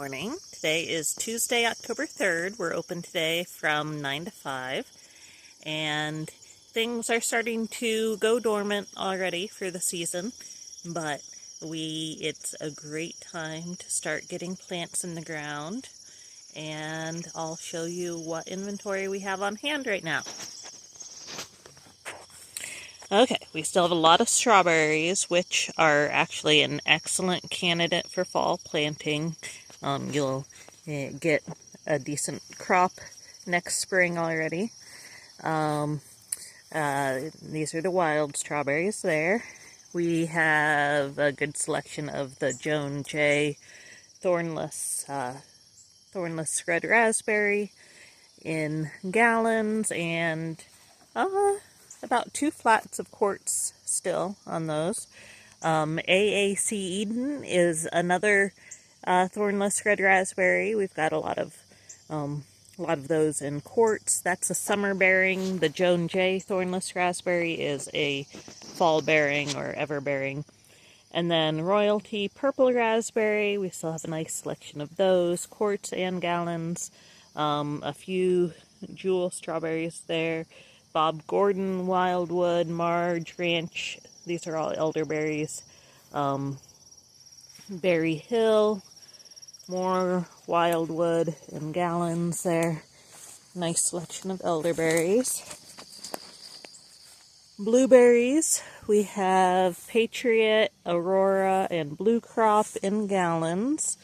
Morning. Today is Tuesday, October 3rd. We're open today from 9 to 5, and things are starting to go dormant already for the season, but it's a great time to start getting plants in the ground, and I'll show you what inventory we have on hand right now. Okay, we still have a lot of strawberries, which are actually an excellent candidate for fall planting. You'll get a decent crop next spring already. These are the wild strawberries there. We have a good selection of the Joan J thornless red raspberry in gallons, and about 2 flats of quarts still on those. AAC Eden is another thornless red raspberry. We've got a lot of those in quarts. That's a summer bearing. The Joan J thornless raspberry is a fall bearing or ever bearing. And then Royalty purple raspberry. We still have a nice selection of those, quarts and gallons. A few jewel strawberries there. Bob Gordon, Wildwood, Marge, Ranch. These are all elderberries. Berry Hill, more Wildwood in gallons there. Nice selection of elderberries. Blueberries, we have Patriot, Aurora, and Blue Crop in gallons.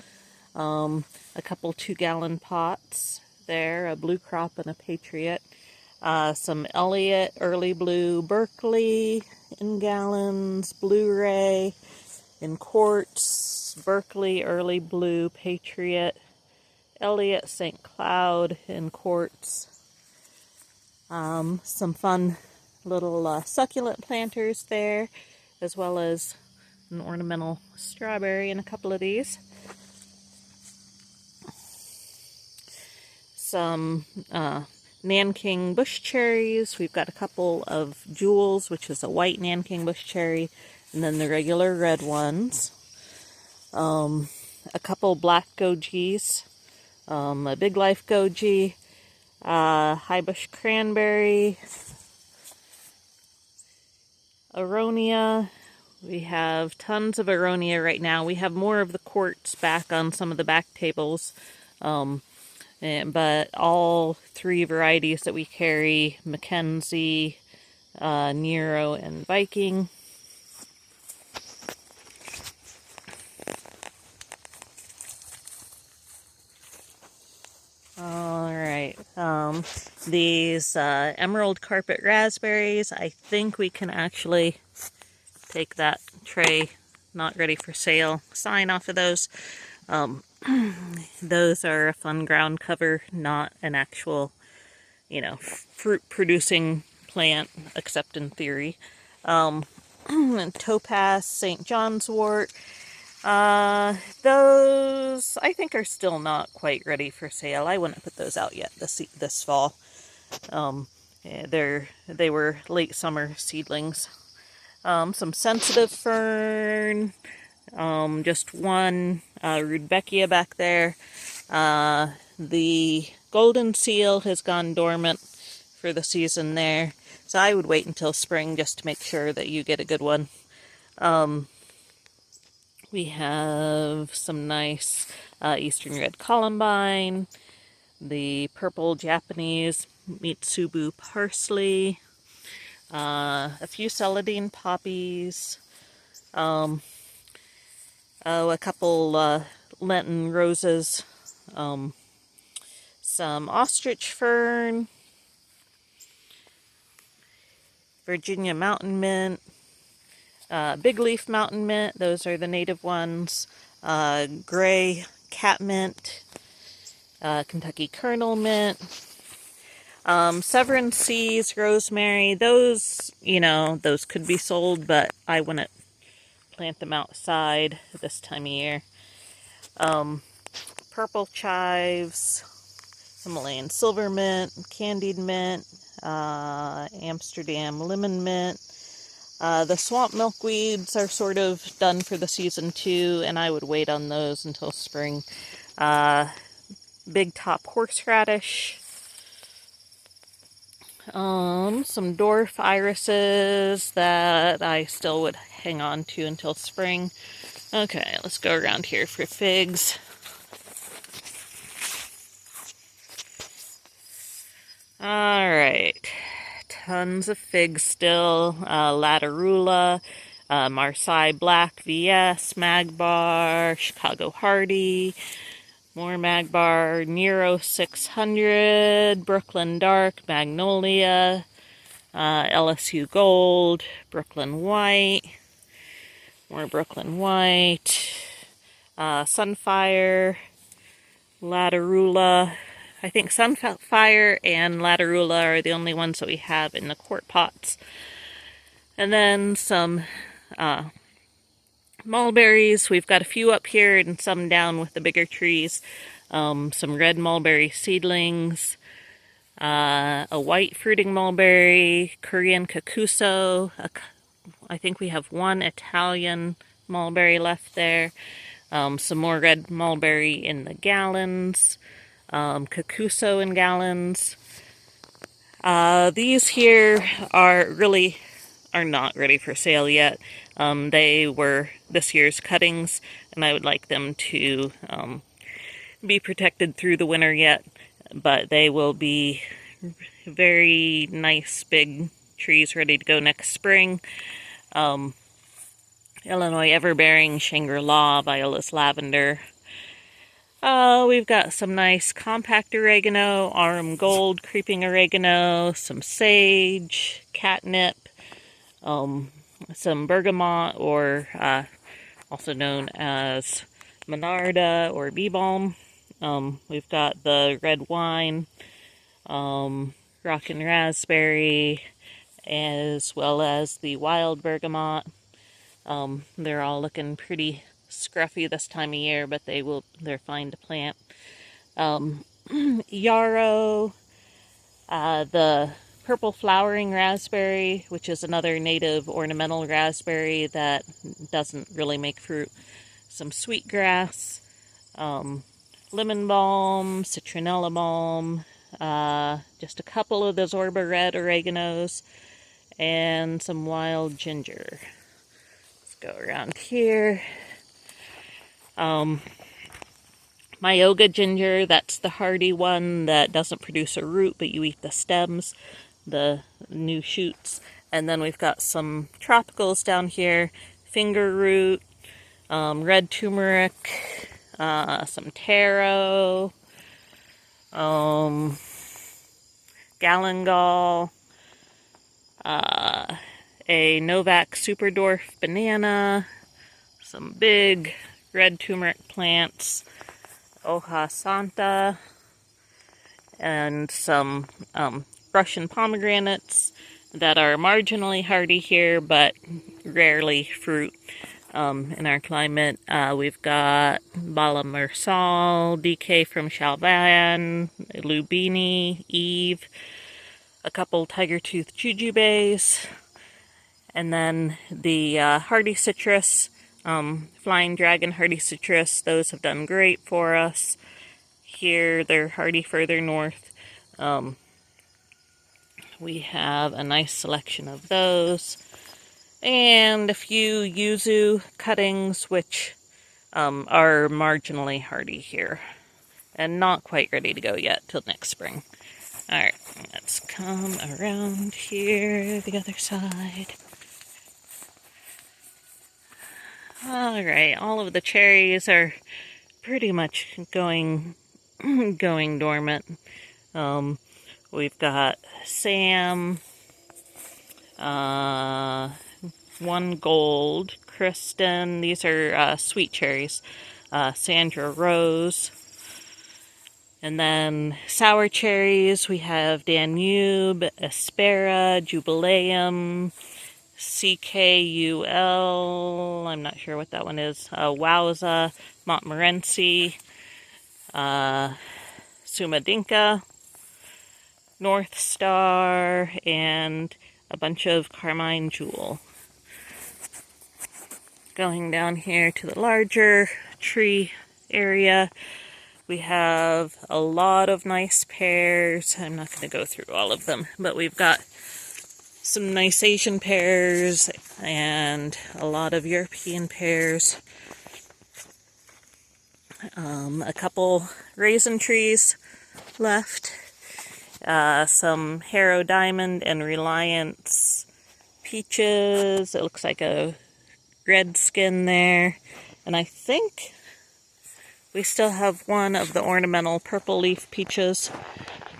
A couple 2-gallon pots there, a Blue Crop and a Patriot. Some Elliott, Early Blue, Berkeley in gallons, Blu-ray in quarts, Berkeley, Early Blue, Patriot, Elliott, St. Cloud in quarts. Some fun little succulent planters there, as well as an ornamental strawberry in a couple of these. Some Nanking bush cherries. We've got a couple of jewels, which is a white Nanking bush cherry, and then the regular red ones. A couple black gojis, a Big Life goji, high bush cranberry, aronia. We have tons of aronia right now. We have more of the quartz back on some of the back tables. But all 3 varieties that we carry, Mackenzie, Nero, and Viking. Alright, these emerald carpet raspberries, I think we can actually take that tray, not ready for sale, sign off of those. Those are a fun ground cover, not an actual, fruit producing plant, except in theory. Topaz, St. John's wort. Those I think are still not quite ready for sale. I wouldn't put those out yet this fall. They were late summer seedlings. Some sensitive fern. Just one Rudbeckia back there. The golden seal has gone dormant for the season there, so I would wait until spring just to make sure that you get a good one. We have some nice Eastern Red Columbine, the purple Japanese Mitsubu parsley, a few celandine poppies, a couple Lenten roses, some ostrich fern, Virginia mountain mint, big leaf mountain mint, those are the native ones, gray catmint, Kentucky kernel mint, Severn Seas rosemary. Those, those could be sold, but I wouldn't plant them outside this time of year. Purple chives, Himalayan silver mint, candied mint, Amsterdam lemon mint, The swamp milkweeds are sort of done for the season too, and I would wait on those until spring. Big top horseradish. Some dwarf irises that I still would hang on to until spring. Okay, let's go around here for figs. Alright, tons of figs still. Latarula, Marseille Black VS, Magbar, Chicago Hardy, more Magbar, Nero 600, Brooklyn Dark, Magnolia, LSU Gold, Brooklyn White, more Brooklyn White, Sunfire, Latarula. I think Sunfire and Latarula are the only ones that we have in the quart pots. And then some mulberries. We've got a few up here and some down with the bigger trees. Some red mulberry seedlings, a white fruiting mulberry, Korean kakuso. I think we have one Italian mulberry left there. Some more red mulberry in the gallons. Kakuso in gallons. These here are not ready for sale yet. They were this year's cuttings, and I would like them to be protected through the winter yet, but they will be very nice big trees ready to go next spring. Illinois Everbearing, Shangri-La, Viola's Lavender. We've got some nice compact oregano, Aurum Gold creeping oregano, some sage, catnip, some bergamot, or also known as monarda or bee balm. We've got the red wine, rockin' raspberry, as well as the wild bergamot. They're all looking pretty scruffy this time of year, but they're fine to plant. Yarrow, the purple flowering raspberry, which is another native ornamental raspberry that doesn't really make fruit. Some sweetgrass, lemon balm, citronella balm, just a couple of the Zorba red oreganos, and some wild ginger. Let's go around here. Myoga ginger, that's the hardy one that doesn't produce a root, but you eat the stems, the new shoots. And then we've got some tropicals down here, finger root, red turmeric, some taro, galangal, a Novak Super Dwarf banana, some big red turmeric plants, Hoja Santa, and some Russian pomegranates that are marginally hardy here, but rarely fruit in our climate. We've got Bala Mersal, DK from Shalvan, Lubini, Eve, a couple tiger tooth jujubes, and then the hardy citrus, Flying Dragon hardy citrus. Those have done great for us. Here they're hardy further north. We have a nice selection of those, and a few yuzu cuttings, which are marginally hardy here, and not quite ready to go yet till next spring. Alright, let's come around here, the other side. Alright, all of the cherries are pretty much going dormant. We've got Sam, one gold, Kristen, these are sweet cherries, Sandra Rose, and then sour cherries, we have Danube, Aspera, Jubileum, CKUL, I'm not sure what that one is, Wowza, Montmorency, Sumadinka, North Star, and a bunch of Carmine Jewel. Going down here to the larger tree area, we have a lot of nice pears. I'm not going to go through all of them, but we've got some nice Asian pears and a lot of European pears. A couple raisin trees left. Some Harrow Diamond and Reliance peaches. It looks like a red skin there. And I think we still have one of the ornamental purple leaf peaches.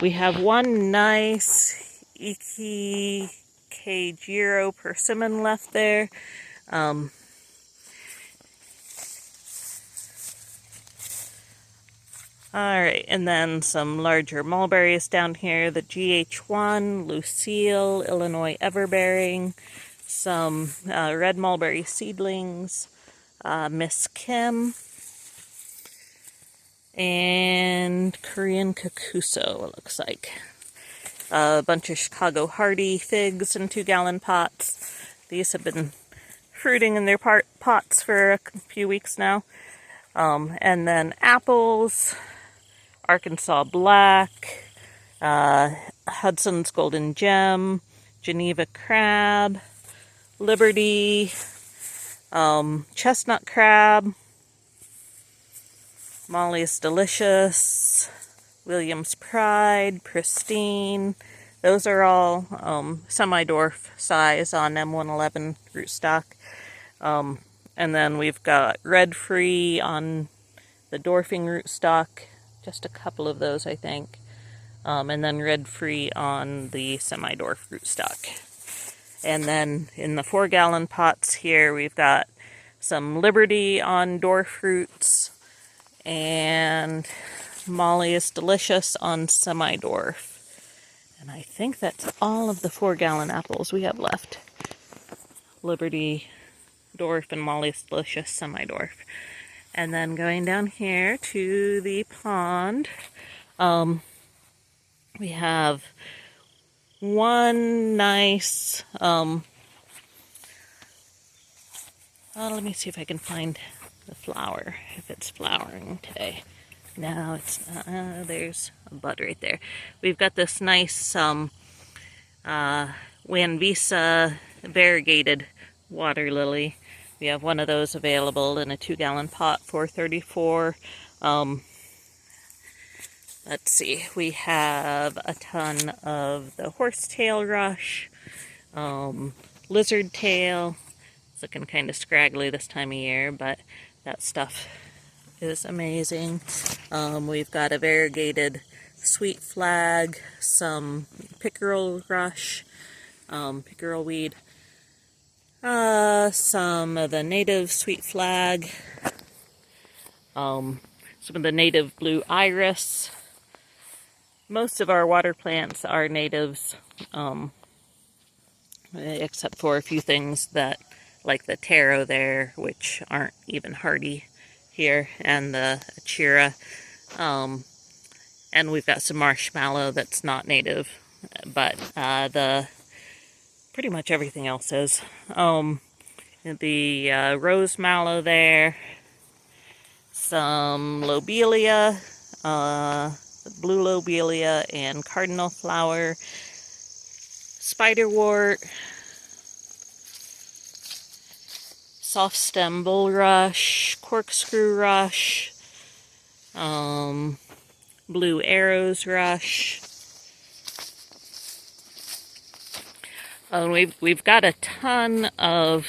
We have one nice Iki Keijiro persimmon left there. Alright, and then some larger mulberries down here. The GH1, Lucille, Illinois Everbearing, some red mulberry seedlings, Miss Kim, and Korean Kakuso, it looks like. A bunch of Chicago Hardy figs in 2-gallon pots. These have been fruiting in their pots for a few weeks now. And then apples, Arkansas Black, Hudson's Golden Gem, Geneva Crab, Liberty, Chestnut Crab, Molly's Delicious, William's Pride, Pristine. Those are all semi-dwarf size on M111 rootstock. And then we've got Red Free on the dwarfing rootstock. Just a couple of those, I think. And then Red Free on the semi-dwarf rootstock. And then in the 4-gallon pots here, we've got some Liberty on dwarf roots and Molly is Delicious on semi-dwarf. And I think that's all of the 4-gallon apples we have left. Liberty dwarf and Molly's Delicious semi-dwarf. And then going down here to the pond, we have one nice, let me see if I can find the flower, if it's flowering today. No, it's not. There's a bud right there. We've got this nice Wanvisa variegated water lily. We have one of those available in a 2-gallon pot for $34. Let's see, we have a ton of the horsetail rush, lizard tail. It's looking kind of scraggly this time of year, but that stuff is amazing. We've got a variegated sweet flag, some pickerel rush, pickerel weed, some of the native sweet flag, some of the native blue iris. Most of our water plants are natives, except for a few things that, like the taro there, which aren't even hardy here, and the achira. And we've got some marshmallow that's not native, but pretty much everything else is. The rose mallow there, some lobelia, blue lobelia and cardinal flower, spiderwort, soft stem bulrush, corkscrew rush, blue arrows rush. We've got a ton of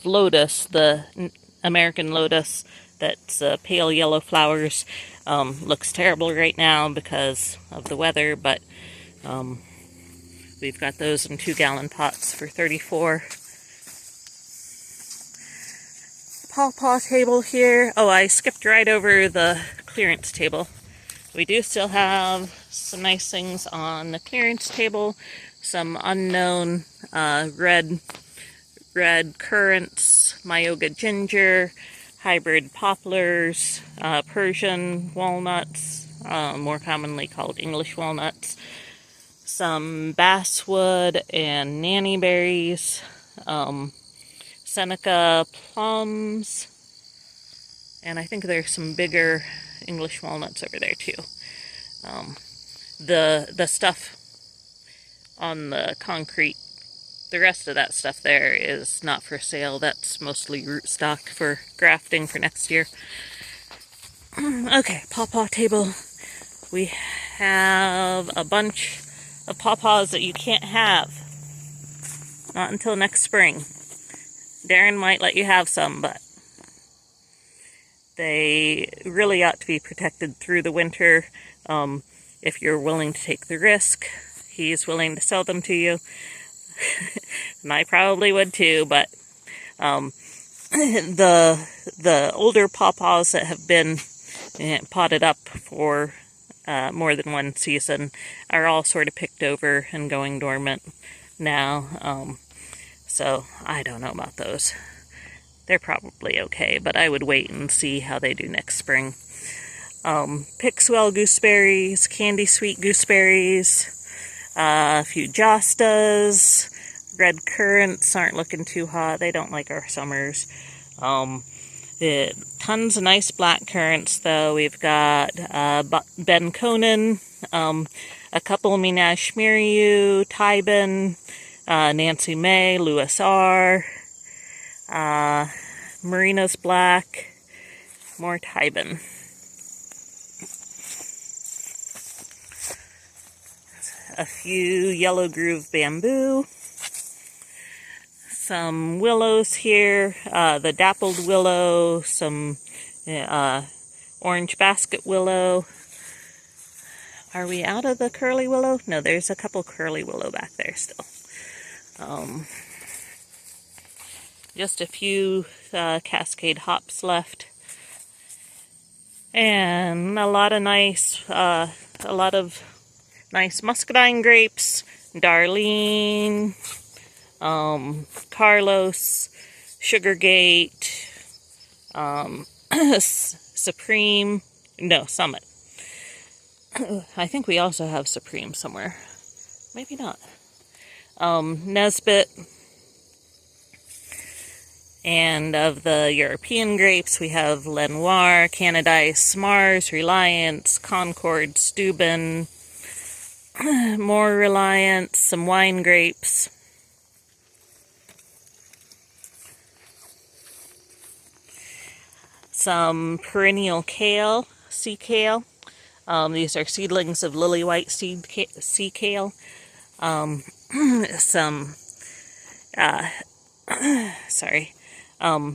lotus, the American lotus that's pale yellow flowers. Looks terrible right now because of the weather, but we've got those in 2-gallon pots for $34. Pawpaw table here. Oh, I skipped right over the clearance table. We do still have some nice things on the clearance table. Some unknown red currants, Myoga ginger, hybrid poplars, Persian walnuts, more commonly called English walnuts, some basswood and nanny berries, Seneca plums, and I think there's some bigger English walnuts over there too. The stuff on the concrete, the rest of that stuff there is not for sale. That's mostly rootstock for grafting for next year. Okay, pawpaw table. We have a bunch of pawpaws that you can't have. Not until next spring. Darren might let you have some, but they really ought to be protected through the winter. If you're willing to take the risk, he's willing to sell them to you. And I probably would too, but the older pawpaws that have been potted up for more than one season are all sort of picked over and going dormant now. So I don't know about those. They're probably okay, but I would wait and see how they do next spring. Pixwell gooseberries, candy sweet gooseberries, a few jostas, red currants aren't looking too hot. They don't like our summers. Tons of nice black currants, though. We've got Ben Conan, a couple Minash Miriu, Tybin, Nancy May, Lewis R, Marina's Black, more Tybin. A few Yellow Groove bamboo. Some willows here, the dappled willow, some orange basket willow. Are we out of the curly willow? No, there's a couple curly willow back there still. Just a few Cascade hops left. And a lot of nice muscadine grapes, Darlene, Carlos, Sugargate, Supreme, no, Summit. I think we also have Supreme somewhere. Maybe not. Nesbit. And of the European grapes, we have Lenoir, Canadice, Mars, Reliance, Concord, Steuben, more Reliance, some wine grapes. Some perennial kale, sea kale. These are seedlings of lily white sea kale.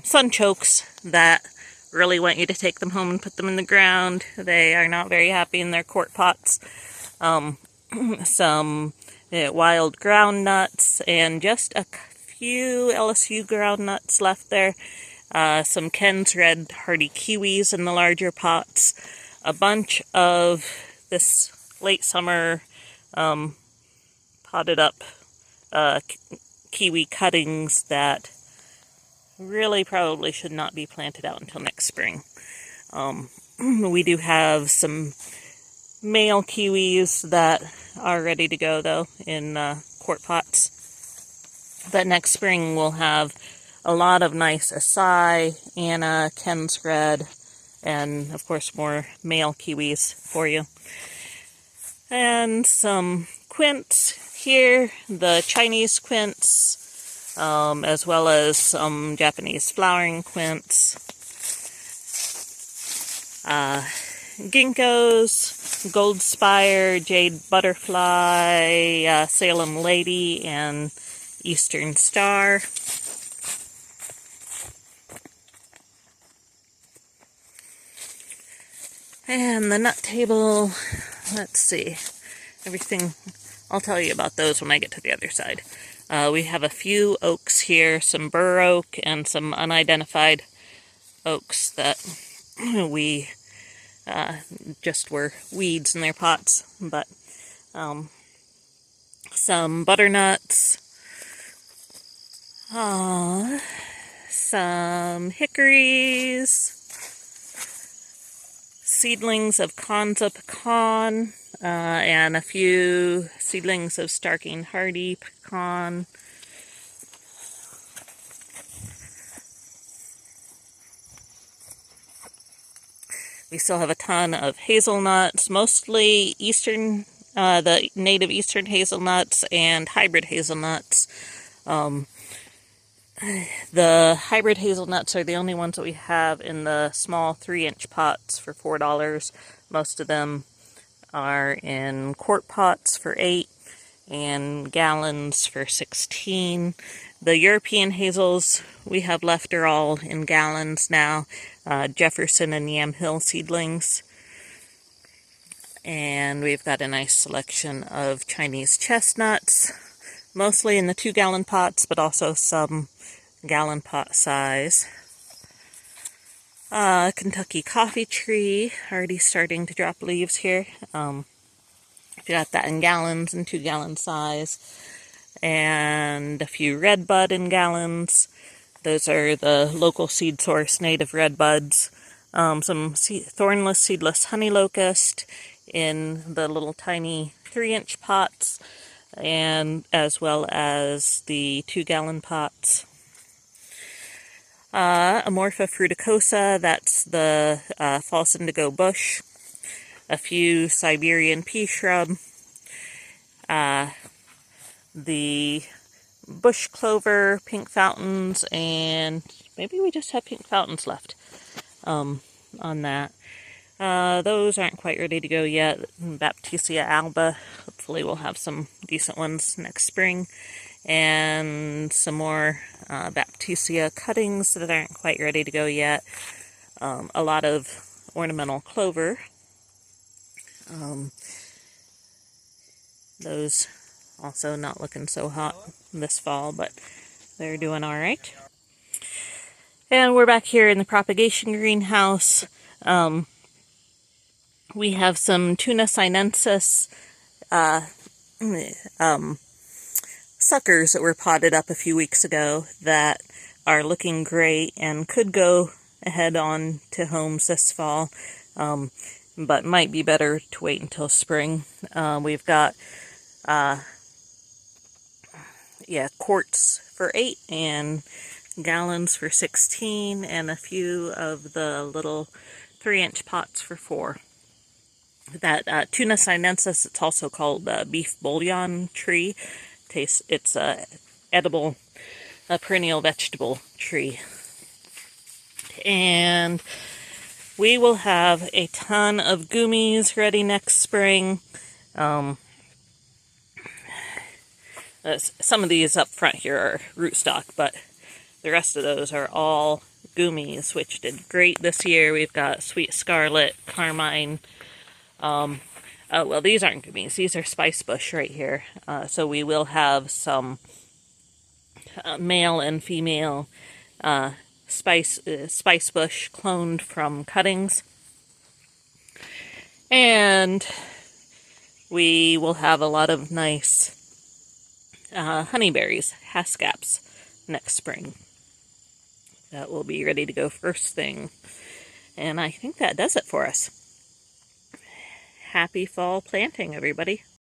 Sunchokes that really want you to take them home and put them in the ground. They are not very happy in their quart pots. Some wild ground nuts, and just a few LSU ground nuts left there. Some Ken's Red Hardy kiwis in the larger pots. A bunch of this late summer potted up kiwi cuttings that really probably should not be planted out until next spring. We do have some male kiwis that are ready to go, though, in quart pots. But next spring we'll have a lot of nice acai, Anna, Ken's Red, and of course more male kiwis for you. And some quince here, the Chinese quince, as well as some Japanese flowering quince. Ginkgos, Gold Spire, Jade Butterfly, Salem Lady, and Eastern Star. And the nut table, let's see, everything, I'll tell you about those when I get to the other side. We have a few oaks here, some bur oak and some unidentified oaks that we just were weeds in their pots, but some butternuts, some hickories, seedlings of Kanza pecan, and a few seedlings of Starking Hardy pecan. We still have a ton of hazelnuts, mostly the native eastern hazelnuts and hybrid hazelnuts. The hybrid hazelnuts are the only ones that we have in the small 3-inch pots for $4. Most of them are in quart pots for $8 and gallons for $16. The European hazels we have left are all in gallons now. Jefferson and Yamhill seedlings. And we've got a nice selection of Chinese chestnuts, mostly in the 2-gallon pots, but also some gallon pot size. Kentucky coffee tree, already starting to drop leaves here. Got that in gallons and 2-gallon size. And a few red bud in gallons. Those are the local seed source native red buds. Some thornless seedless honey locust in the little tiny 3-inch pots, and as well as the 2-gallon pots. Amorpha fruticosa, that's the false indigo bush. A few Siberian pea shrub. The bush clover, pink fountains, and maybe we just have pink fountains left on that. Those aren't quite ready to go yet. Baptisia alba, hopefully we'll have some decent ones next spring. And some more Baptisia cuttings that aren't quite ready to go yet. A lot of ornamental clover. Those also not looking so hot this fall, but they're doing all right. And we're back here in the propagation greenhouse. We have some Tuna sinensis suckers that were potted up a few weeks ago that are looking great and could go ahead on to homes this fall, but might be better to wait until spring. We've got quarts for $8 and gallons for $16, and a few of the little 3-inch pots for $4. That Tuna sinensis, it's also called beef bouillon tree. It's a edible, perennial vegetable tree. And we will have a ton of gummies ready next spring. Some of these up front here are rootstock, but the rest of those are all gummies, which did great this year. We've got Sweet Scarlet, Carmine. Oh, well, these aren't gummies. These are spice bush right here. So we will have some male and female spice bush cloned from cuttings. And we will have a lot of nice honeyberries, hascaps, next spring. That will be ready to go first thing. And I think that does it for us. Happy fall planting, everybody.